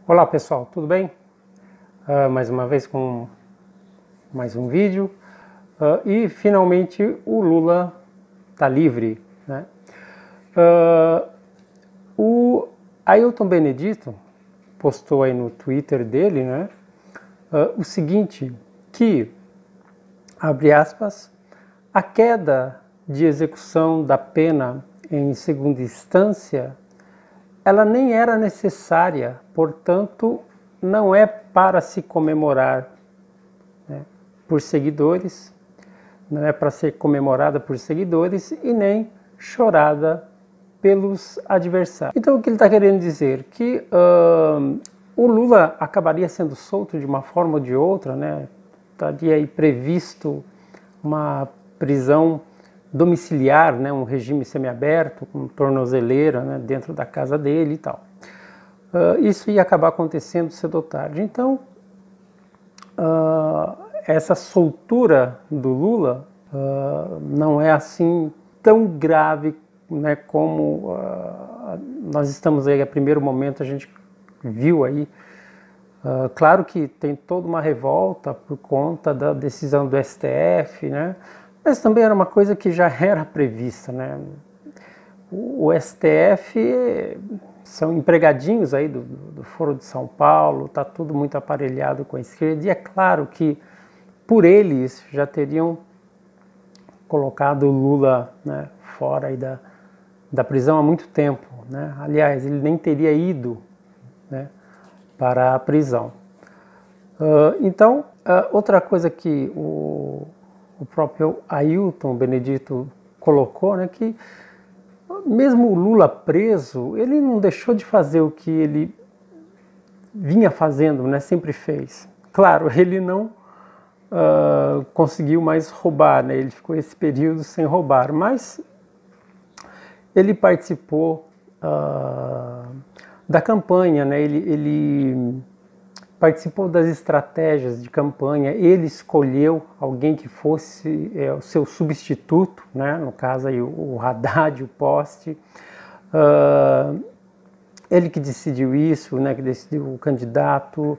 Olá pessoal, tudo bem? Mais uma vez com mais um vídeo e finalmente o Lula está livre, né? O Ailton Benedito postou aí no Twitter dele, né, o seguinte, que, abre aspas, a queda de execução da pena em segunda instância ela nem era necessária, portanto, não é para se comemorar, né, por seguidores, não é para ser comemorada por seguidores e nem chorada pelos adversários. Então, o que ele está querendo dizer? Que o Lula acabaria sendo solto de uma forma ou de outra, né? Estaria aí previsto uma prisão domiciliar, né, um regime semiaberto, com tornozeleira, né, dentro da casa dele e tal. Isso ia acabar acontecendo cedo ou tarde. Então, essa soltura do Lula não é assim tão grave, né, como nós estamos aí, a primeiro momento a gente viu aí. Claro que tem toda uma revolta por conta da decisão do STF, né? Mas também era uma coisa que já era prevista, né? O STF são empregadinhos aí do Foro de São Paulo, está tudo muito aparelhado com a esquerda, e é claro que por eles já teriam colocado o Lula, né, fora aí da prisão há muito tempo, né? Aliás, ele nem teria ido, né, para a prisão. Então, outra coisa que o próprio Ailton Benedito colocou, né, que mesmo o Lula preso, ele não deixou de fazer o que ele vinha fazendo, né, sempre fez. Claro, ele não conseguiu mais roubar, né, ele ficou esse período sem roubar, mas ele participou da campanha, né, ele participou das estratégias de campanha, ele escolheu alguém que fosse o seu substituto, né? No caso aí o Haddad, o Poste, ele que decidiu isso, né? Que decidiu o candidato,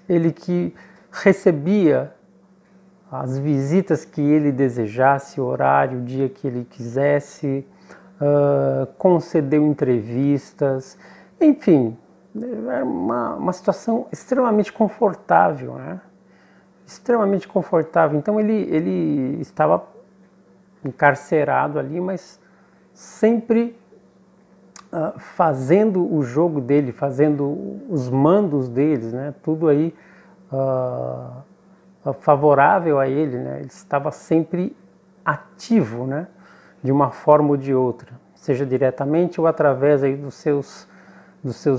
ele que recebia as visitas que ele desejasse, o horário, o dia que ele quisesse, concedeu entrevistas, enfim, era uma situação extremamente confortável, né? Extremamente confortável. Então ele estava encarcerado ali, mas sempre fazendo o jogo dele, fazendo os mandos deles, né? Tudo aí favorável a ele, né? Ele estava sempre ativo, né? De uma forma ou de outra, seja diretamente ou através aí dos seus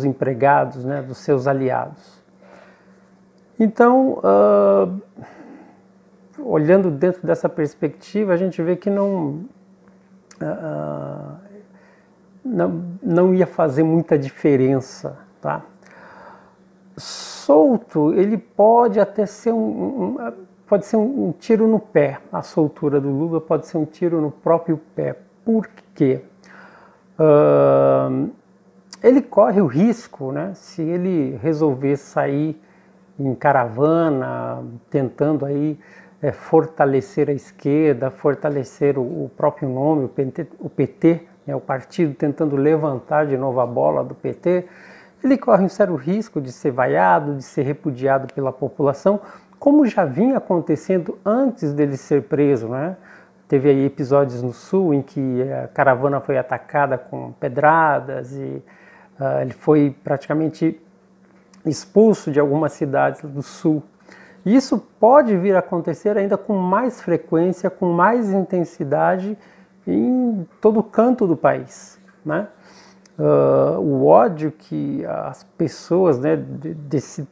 empregados, né, dos seus aliados. Então, olhando dentro dessa perspectiva, a gente vê que não ia fazer muita diferença, tá? Solto, ele pode até ser pode ser um tiro no pé. A soltura do Lula pode ser um tiro no próprio pé. Por quê? Ele corre o risco, né, se ele resolver sair em caravana, tentando aí fortalecer a esquerda, fortalecer o próprio nome, o PT, né, o partido tentando levantar de novo a bola do PT, ele corre um sério risco de ser vaiado, de ser repudiado pela população, como já vinha acontecendo antes dele ser preso, né? Teve aí episódios no Sul em que a caravana foi atacada com pedradas e ele foi praticamente expulso de algumas cidades do Sul. E isso pode vir a acontecer ainda com mais frequência, com mais intensidade em todo canto do país, né? O ódio que as pessoas, né, desse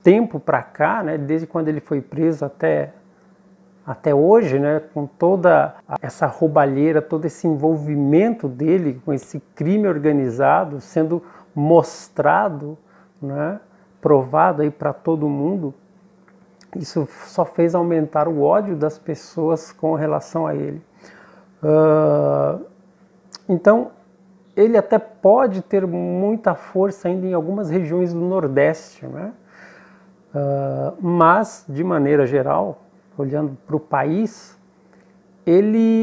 tempo para cá, né, desde quando ele foi preso até hoje, né, com toda essa roubalheira, todo esse envolvimento dele com esse crime organizado sendo mostrado, né, provado aí para todo mundo, isso só fez aumentar o ódio das pessoas com relação a ele. Então, ele até pode ter muita força ainda em algumas regiões do Nordeste, né? Mas, de maneira geral, olhando para o país,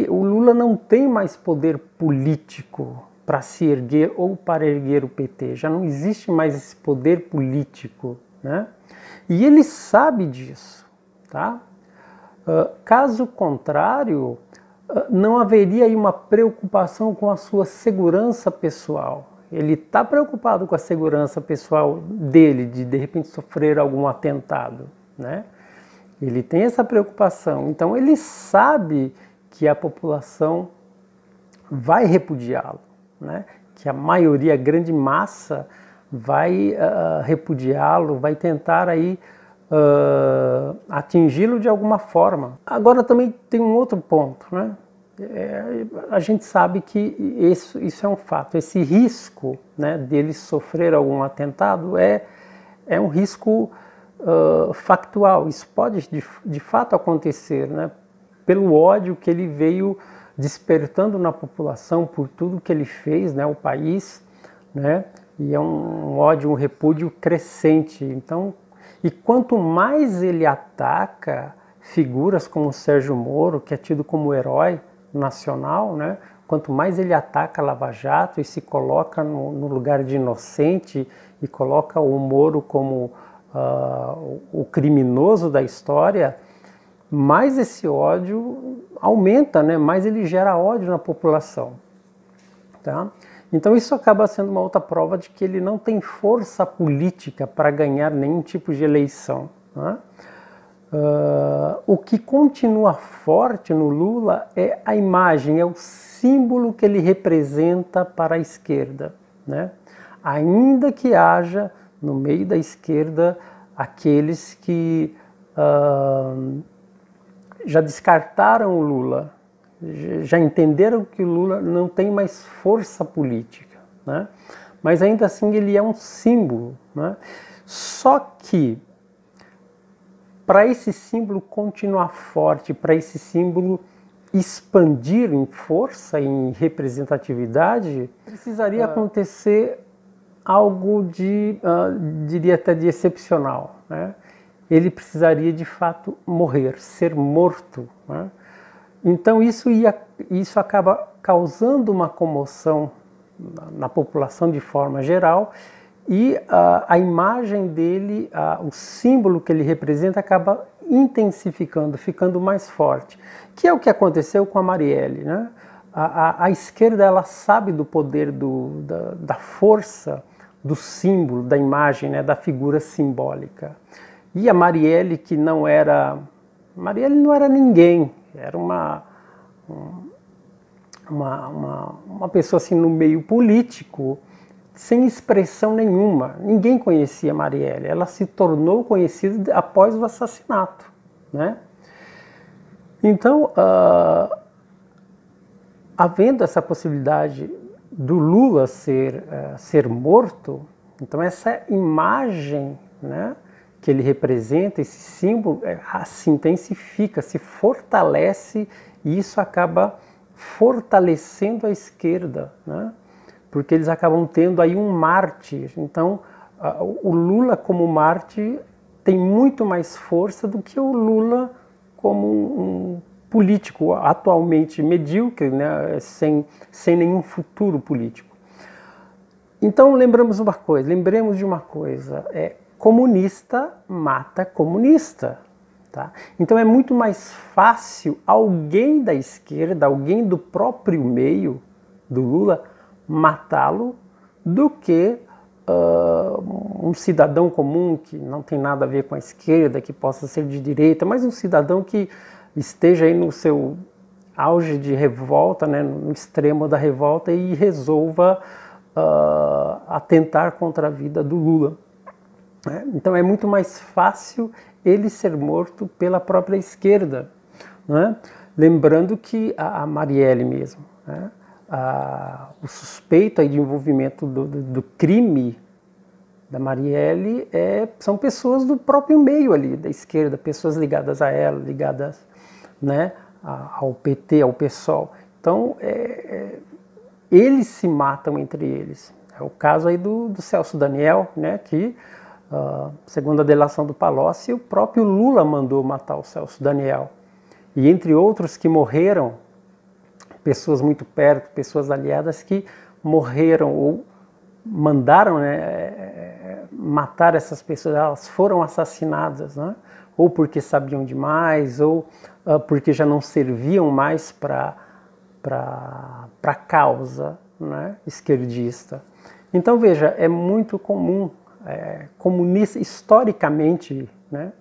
o Lula não tem mais poder político para se erguer ou para erguer o PT. Já não existe mais esse poder político, né? E ele sabe disso, tá? Caso contrário, não haveria aí uma preocupação com a sua segurança pessoal. Ele está preocupado com a segurança pessoal dele, de repente sofrer algum atentado, né? Ele tem essa preocupação. Então ele sabe que a população vai repudiá-lo, né? Que a maioria, a grande massa, vai repudiá-lo, vai tentar aí atingi-lo de alguma forma. Agora também tem um outro ponto, né? A gente sabe que isso é um fato. Esse risco, né, dele sofrer algum atentado é um risco factual. Isso pode de fato acontecer, né? Pelo ódio que ele veio despertando na população por tudo que ele fez, né, o país, né? E é um ódio, um repúdio crescente. Então, e quanto mais ele ataca figuras como o Sérgio Moro, que é tido como herói nacional, né? Quanto mais ele ataca a Lava Jato e se coloca no lugar de inocente e coloca o Moro como o criminoso da história, mais esse ódio aumenta, né? Mais ele gera ódio na população, tá? Então isso acaba sendo uma outra prova de que ele não tem força política para ganhar nenhum tipo de eleição, né? O que continua forte no Lula é a imagem, é o símbolo que ele representa para a esquerda, né? Ainda que haja no meio da esquerda aqueles que já descartaram o Lula, já entenderam que o Lula não tem mais força política, né? Mas ainda assim ele é um símbolo, né? Só que para esse símbolo continuar forte, para esse símbolo expandir em força, em representatividade, precisaria acontecer algo diria até de excepcional, né? Ele precisaria de fato morrer, ser morto, né? Então isso acaba causando uma comoção na população de forma geral, e a imagem dele, o símbolo que ele representa acaba intensificando, ficando mais forte, que é o que aconteceu com a Marielle, né? A esquerda, ela sabe do poder da força do símbolo, da imagem, né? Da figura simbólica. E a Marielle, que Marielle não era ninguém, era uma pessoa assim no meio político, sem expressão nenhuma. Ninguém conhecia a Marielle. Ela se tornou conhecida após o assassinato, né? Então, havendo essa possibilidade do Lula ser morto, então essa imagem, né, que ele representa, esse símbolo, se intensifica, se fortalece, e isso acaba fortalecendo a esquerda, né? Porque eles acabam tendo aí um mártir. Então, o Lula como mártir tem muito mais força do que o Lula como um político atualmente medíocre, né? sem nenhum futuro político. Então, lembremos de uma coisa, comunista mata comunista. Tá? Então é muito mais fácil alguém da esquerda, alguém do próprio meio do Lula, matá-lo do que um cidadão comum que não tem nada a ver com a esquerda, que possa ser de direita, mas um cidadão que esteja aí no seu auge de revolta, né, no extremo da revolta, e resolva atentar contra a vida do Lula. Né? Então é muito mais fácil ele ser morto pela própria esquerda, né? Lembrando que a Marielle mesmo, né? O suspeito aí de envolvimento do crime da Marielle são pessoas do próprio meio ali da esquerda, pessoas ligadas a ela, ligadas, né, ao PT, ao PSOL. Então eles se matam entre eles. É o caso aí do Celso Daniel, né, que, segundo a delação do Palocci, o próprio Lula mandou matar o Celso Daniel. E entre outros que morreram, pessoas muito perto, pessoas aliadas que morreram ou mandaram, né, matar essas pessoas, elas foram assassinadas, né, ou porque sabiam demais, ou porque já não serviam mais para a causa, né, esquerdista. Então veja, é muito comum, comunista, historicamente, né,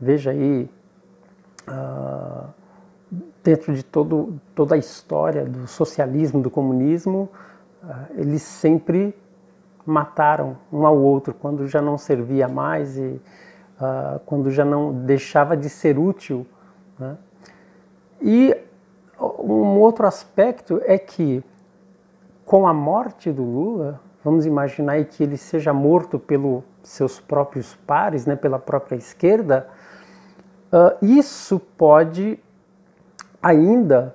veja aí, dentro de toda a história do socialismo, do comunismo, eles sempre mataram um ao outro quando já não servia mais e quando já não deixava de ser útil, né? E um outro aspecto é que, com a morte do Lula, vamos imaginar aí que ele seja morto pelos seus próprios pares, né, pela própria esquerda, isso pode ainda,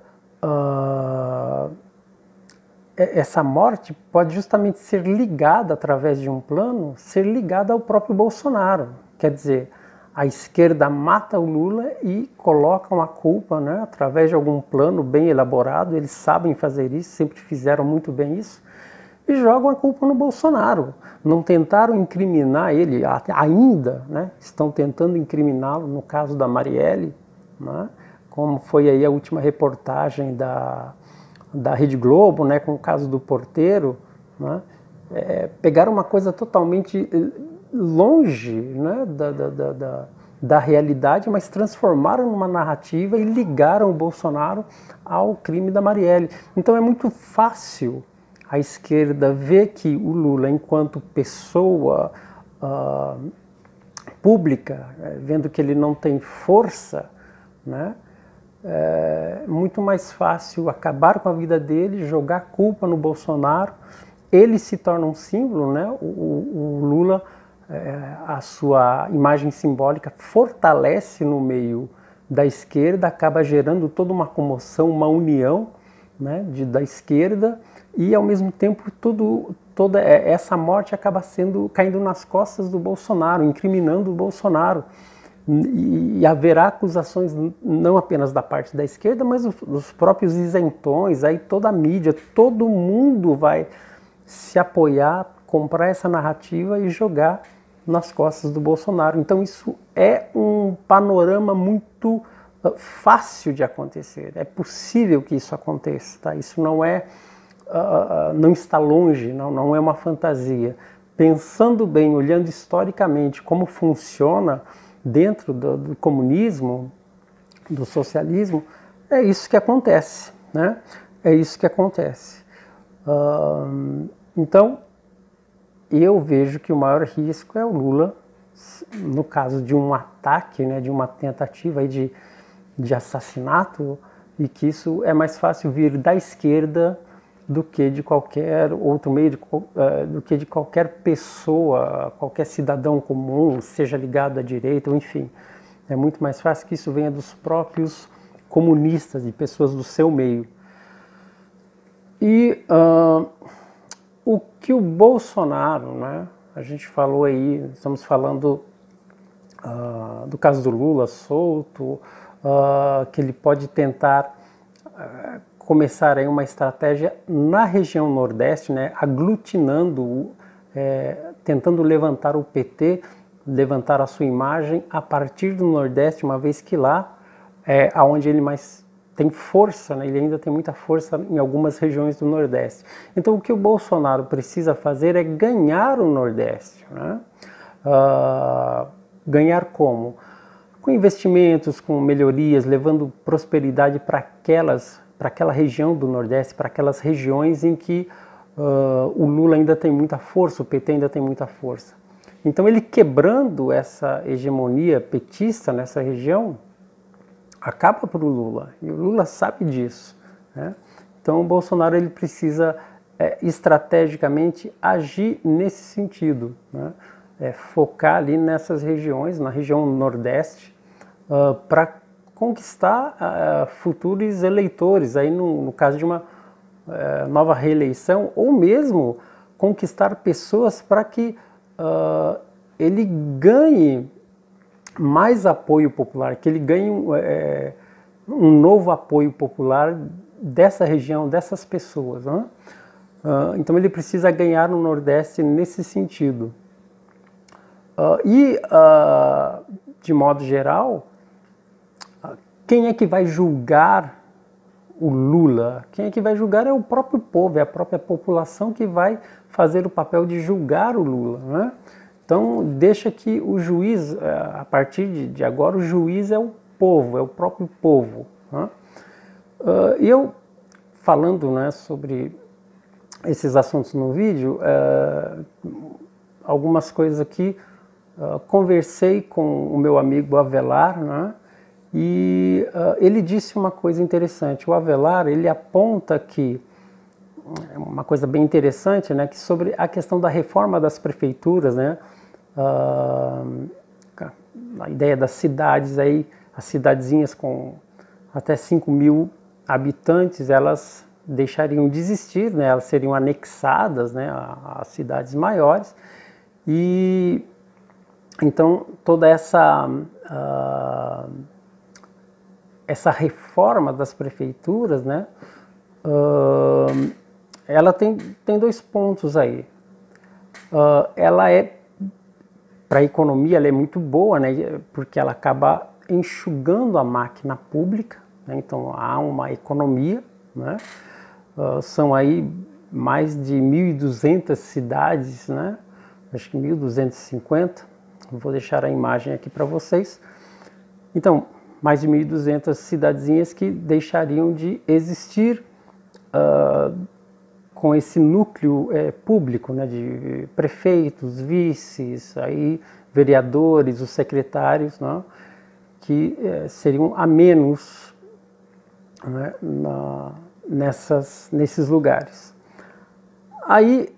essa morte pode justamente ser ligada, através de um plano, ser ligada ao próprio Bolsonaro. Quer dizer, a esquerda mata o Lula e colocam a culpa, né, através de algum plano bem elaborado, eles sabem fazer isso, sempre fizeram muito bem isso, e jogam a culpa no Bolsonaro. Não tentaram incriminar ele, ainda, né, estão tentando incriminá-lo no caso da Marielle, né, como foi aí a última reportagem da Rede Globo, né, com o caso do porteiro, né, pegaram uma coisa totalmente longe, né, da realidade, mas transformaram numa narrativa e ligaram o Bolsonaro ao crime da Marielle. Então é muito fácil a esquerda ver que o Lula, enquanto pessoa pública, vendo que ele não tem força, né, é muito mais fácil acabar com a vida dele, jogar culpa no Bolsonaro. Ele se torna um símbolo, né? O Lula, a sua imagem simbólica fortalece no meio da esquerda, acaba gerando toda uma comoção, uma união, né, da esquerda, e ao mesmo tempo toda essa morte acaba caindo nas costas do Bolsonaro, incriminando o Bolsonaro. E haverá acusações não apenas da parte da esquerda, mas dos próprios isentões, aí toda a mídia, todo mundo vai se apoiar, comprar essa narrativa e jogar nas costas do Bolsonaro. Então isso é um panorama muito fácil de acontecer, é possível que isso aconteça, tá? Isso não está longe, não é uma fantasia. Pensando bem, olhando historicamente como funciona dentro do comunismo, do socialismo, é isso que acontece, né? É isso que acontece. Então, eu vejo que o maior risco é o Lula, no caso de um ataque, né, de uma tentativa aí de assassinato, e que isso é mais fácil vir da esquerda do que de qualquer outro meio, do que de qualquer pessoa, qualquer cidadão comum, seja ligado à direita, ou enfim. É muito mais fácil que isso venha dos próprios comunistas, de pessoas do seu meio. E o que o Bolsonaro, né, a gente falou aí, estamos falando do caso do Lula solto, que ele pode tentar começar aí uma estratégia na região Nordeste, né, aglutinando, tentando levantar o PT, levantar a sua imagem a partir do Nordeste, uma vez que lá é onde ele mais tem força, né, ele ainda tem muita força em algumas regiões do Nordeste. Então o que o Bolsonaro precisa fazer é ganhar o Nordeste, né? Ganhar como? Com investimentos, com melhorias, levando prosperidade para aquela região do Nordeste, para aquelas regiões em que o Lula ainda tem muita força, o PT ainda tem muita força. Então ele quebrando essa hegemonia petista nessa região, acaba para o Lula, e o Lula sabe disso, né? Então o Bolsonaro ele precisa estrategicamente agir nesse sentido, né? Focar ali nessas regiões, na região Nordeste, para conquistar futuros eleitores, aí no caso de uma nova reeleição, ou mesmo conquistar pessoas para que ele ganhe mais apoio popular, que ele ganhe um novo apoio popular dessa região, dessas pessoas, né? Então ele precisa ganhar no Nordeste nesse sentido. De modo geral, quem é que vai julgar o Lula? Quem é que vai julgar é o próprio povo, é a própria população que vai fazer o papel de julgar o Lula, né? Então deixa que o juiz, a partir de agora, o juiz é o povo, é o próprio povo, né? Eu, falando, né, sobre esses assuntos no vídeo, algumas coisas aqui, conversei com o meu amigo Avelar, né, e ele disse uma coisa interessante. O Avelar, ele aponta que, uma coisa bem interessante, né, que sobre a questão da reforma das prefeituras, né, a ideia das cidades aí, as cidadezinhas com até 5.000 habitantes, elas deixariam de existir, né, elas seriam anexadas, né, às cidades maiores, e então toda essa reforma das prefeituras, né, ela tem dois pontos aí. Ela para a economia, ela é muito boa, né, porque ela acaba enxugando a máquina pública, né, então há uma economia, né, são aí mais de 1.200 cidades, né, acho que 1.250, vou deixar a imagem aqui para vocês. Então, mais de 1.200 cidadezinhas que deixariam de existir com esse núcleo público, né, de prefeitos, vices, aí, vereadores, os secretários, né, que seriam a menos, né, nesses lugares. Aí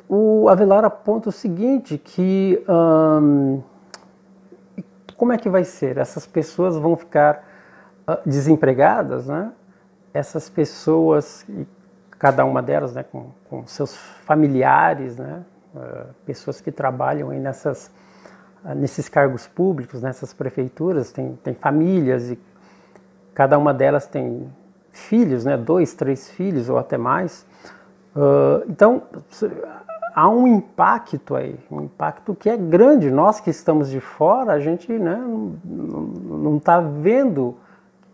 o Avelar aponta o seguinte, que como é que vai ser? Essas pessoas vão ficar desempregadas, né? Essas pessoas, cada uma delas, né, com seus familiares, né, pessoas que trabalham aí nesses cargos públicos, nessas prefeituras, tem famílias e cada uma delas tem filhos, né, 2, 3 filhos ou até mais. Então, há um impacto aí, um impacto que é grande. Nós que estamos de fora, a gente, né, não está vendo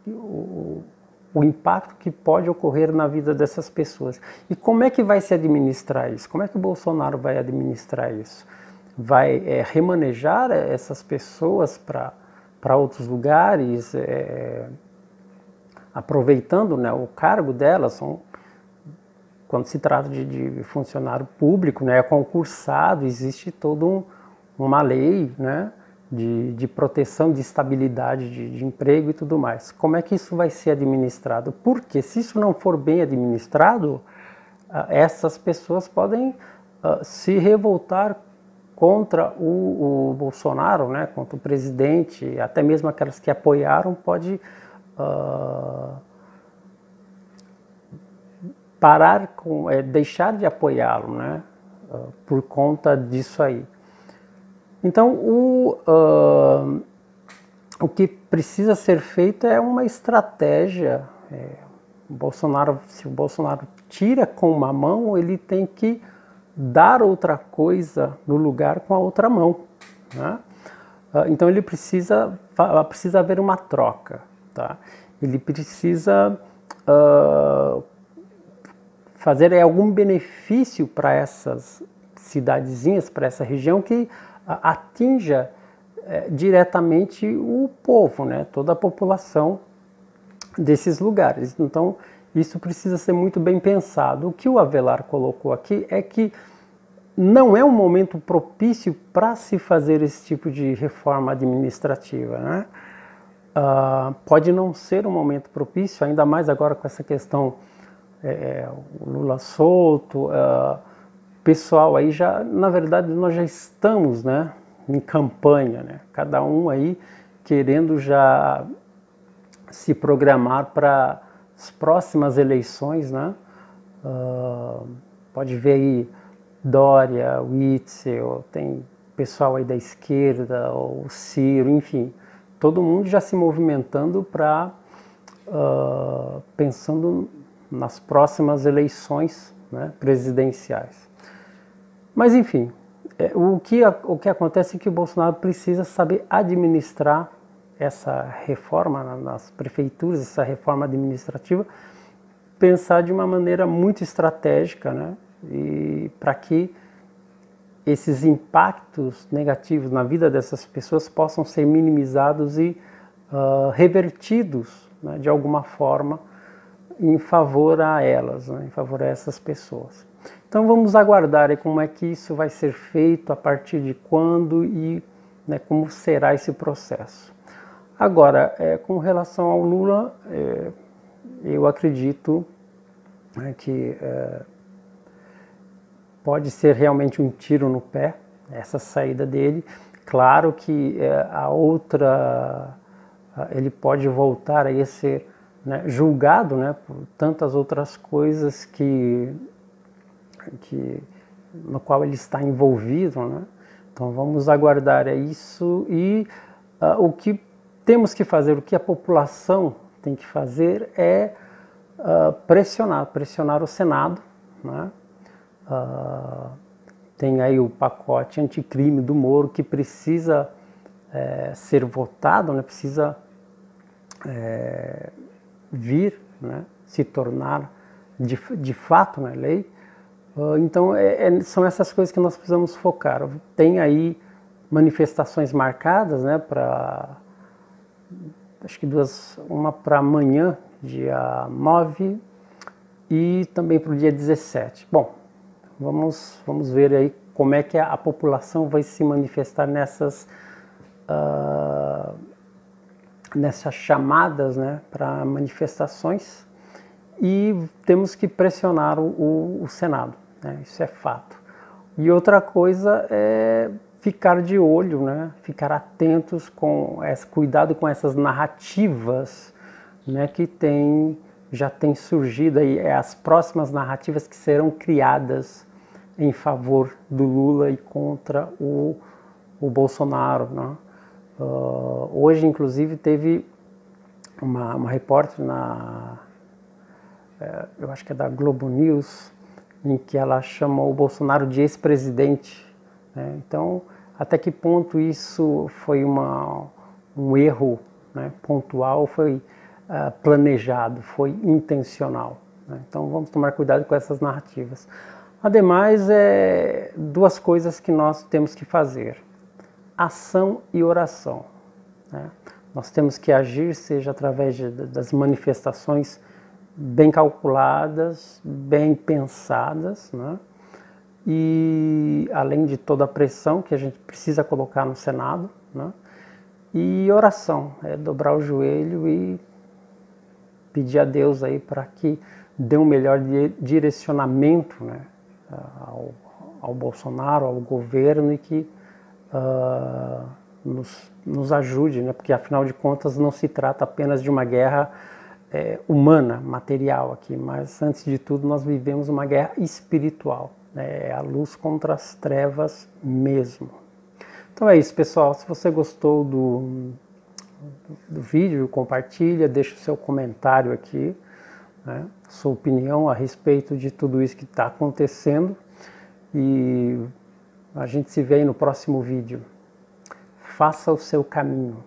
o impacto que pode ocorrer na vida dessas pessoas. E como é que vai se administrar isso? Como é que o Bolsonaro vai administrar isso? Vai remanejar essas pessoas para outros lugares, aproveitando, né, o cargo delas? Quando se trata de funcionário público, né, é concursado, existe toda uma lei, né, de proteção, de estabilidade de emprego e tudo mais. Como é que isso vai ser administrado? Porque se isso não for bem administrado, essas pessoas podem se revoltar contra o Bolsonaro, né, contra o presidente, até mesmo aquelas que apoiaram, pode deixar de apoiá-lo, né, por conta disso aí. Então, o que precisa ser feito é uma estratégia. Se o Bolsonaro tira com uma mão, ele tem que dar outra coisa no lugar com a outra mão, né? Então, ele precisa haver uma troca, tá? Ele precisa fazer algum benefício para essas cidadezinhas, para essa região, que atinja diretamente o povo, né, toda a população desses lugares. Então, isso precisa ser muito bem pensado. O que o Avelar colocou aqui é que não é um momento propício para se fazer esse tipo de reforma administrativa, né? Pode não ser um momento propício, ainda mais agora com essa questão o Lula solto, pessoal aí já, na verdade, nós já estamos, né, em campanha, né, cada um aí querendo já se programar para as próximas eleições, né? Pode ver aí Dória, Witzel, tem pessoal aí da esquerda, o Ciro, enfim, todo mundo já se movimentando para pensando nas próximas eleições, né, presidenciais. Mas enfim, o que acontece é que o Bolsonaro precisa saber administrar essa reforma nas prefeituras, essa reforma administrativa, pensar de uma maneira muito estratégica, né, e para que esses impactos negativos na vida dessas pessoas possam ser minimizados e revertidos, né, de alguma forma em favor a elas, né, em favor a essas pessoas. Então vamos aguardar aí como é que isso vai ser feito, a partir de quando e, né, como será esse processo. Agora, com relação ao Lula, eu acredito, né, que pode ser realmente um tiro no pé, essa saída dele. Claro que ele pode voltar a ser, né, julgado, né, por tantas outras coisas no qual ele está envolvido, né? Então vamos aguardar isso e o que temos que fazer, o que a população tem que fazer é pressionar o Senado, né? Tem aí o pacote anticrime do Moro que precisa ser votado, né? Precisa vir, né? Se tornar de fato, né, lei. Então são essas coisas que nós precisamos focar. Tem aí manifestações marcadas, né, acho que uma para amanhã, dia 9, e também para o dia 17. Bom, vamos ver aí como é que a população vai se manifestar nessas chamadas, né, para manifestações, e temos que pressionar o Senado, né, isso é fato. E outra coisa é ficar de olho, né, ficar atentos, cuidado com essas narrativas, né, que já tem surgido aí, as próximas narrativas que serão criadas em favor do Lula e contra o Bolsonaro, né? Hoje, inclusive, teve uma repórter eu acho que é da Globo News, em que ela chamou o Bolsonaro de ex-presidente, né? Então, até que ponto isso foi um erro, né, pontual, foi planejado, foi intencional, né? Então vamos tomar cuidado com essas narrativas. Ademais, duas coisas que nós temos que fazer: ação e oração, né? Nós temos que agir, seja através das manifestações bem calculadas, bem pensadas, né? E além de toda a pressão que a gente precisa colocar no Senado, né? E oração, dobrar o joelho e pedir a Deus aí para que dê um melhor direcionamento, né, ao Bolsonaro, ao governo, e que nos ajude, né, porque afinal de contas não se trata apenas de uma guerra humana, material aqui, mas antes de tudo nós vivemos uma guerra espiritual, né, a luz contra as trevas mesmo. Então é isso, pessoal. Se você gostou do vídeo, compartilha, deixa o seu comentário aqui, né, sua opinião a respeito de tudo isso que está acontecendo, e a gente se vê aí no próximo vídeo. Faça o seu caminho.